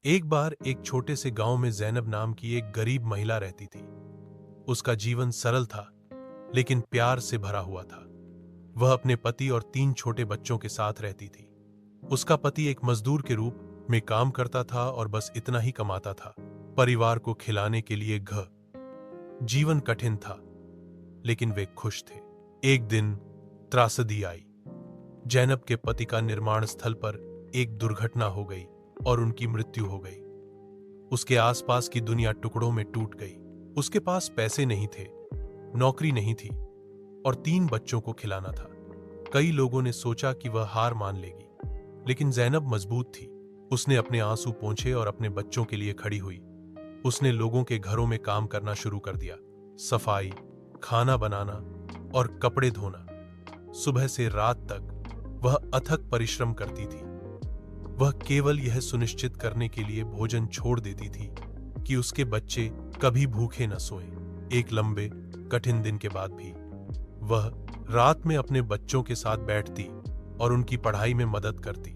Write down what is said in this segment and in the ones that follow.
एक बार एक छोटे से गांव में जैनब नाम की एक गरीब महिला रहती थी। उसका जीवन सरल था, लेकिन प्यार से भरा हुआ था। वह अपने पति और 3 छोटे बच्चों के साथ रहती थी। उसका पति एक मजदूर के रूप में काम करता था और बस इतना ही कमाता था, परिवार को खिलाने के लिए घर। जीवन कठिन था, लेकिन वे खुश थे। एक दिन त्रासदी आई। जैनब के पति का निर्माण स्थल पर एक दुर्घटना हो गई और उनकी मृत्यु हो गई। उसके आसपास की दुनिया टुकड़ों में टूट गई। उसके पास पैसे नहीं थे, नौकरी नहीं थी और 3 बच्चों को खिलाना था। कई लोगों ने सोचा कि वह हार मान लेगी, लेकिन जैनब मजबूत थी। उसने अपने आंसू पोंछे और अपने बच्चों के लिए खड़ी हुई। उसने लोगों के घरों में काम करना शुरू कर दिया, सफाई, खाना बनाना और कपड़े धोना। सुबह से रात तक वह अथक परिश्रम करती थी। वह केवल यह सुनिश्चित करने के लिए भोजन छोड़ देती थी कि उसके बच्चे कभी भूखे न सोएं। एक लंबे कठिन दिन के बाद भी वह रात में अपने बच्चों के साथ बैठती और उनकी पढ़ाई में मदद करती।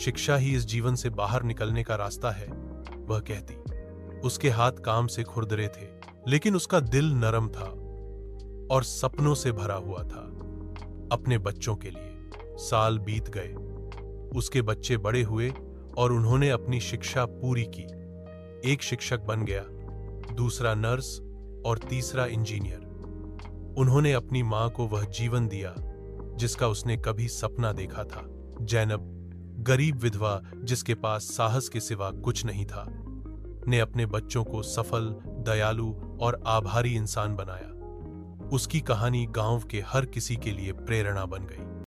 शिक्षा ही इस जीवन से बाहर निकलने का रास्ता है, वह कहती। उसके हाथ काम से खुरदरे थे, लेकिन उसका दिल नरम था और सपनों से भरा हुआ था। अपने बच्चों के लिए साल बीत गए। उसके बच्चे बड़े हुए और उन्होंने अपनी शिक्षा पूरी की। एक शिक्षक बन गया, दूसरा नर्स और तीसरा इंजीनियर। उन्होंने अपनी मां को वह जीवन दिया जिसका उसने कभी सपना देखा था। जैनब, गरीब विधवा जिसके पास साहस के सिवा कुछ नहीं था, ने अपने बच्चों को सफल, दयालु और आभारी इंसान बनाया। उसकी कहानी गांव के हर किसी के लिए प्रेरणा बन गई।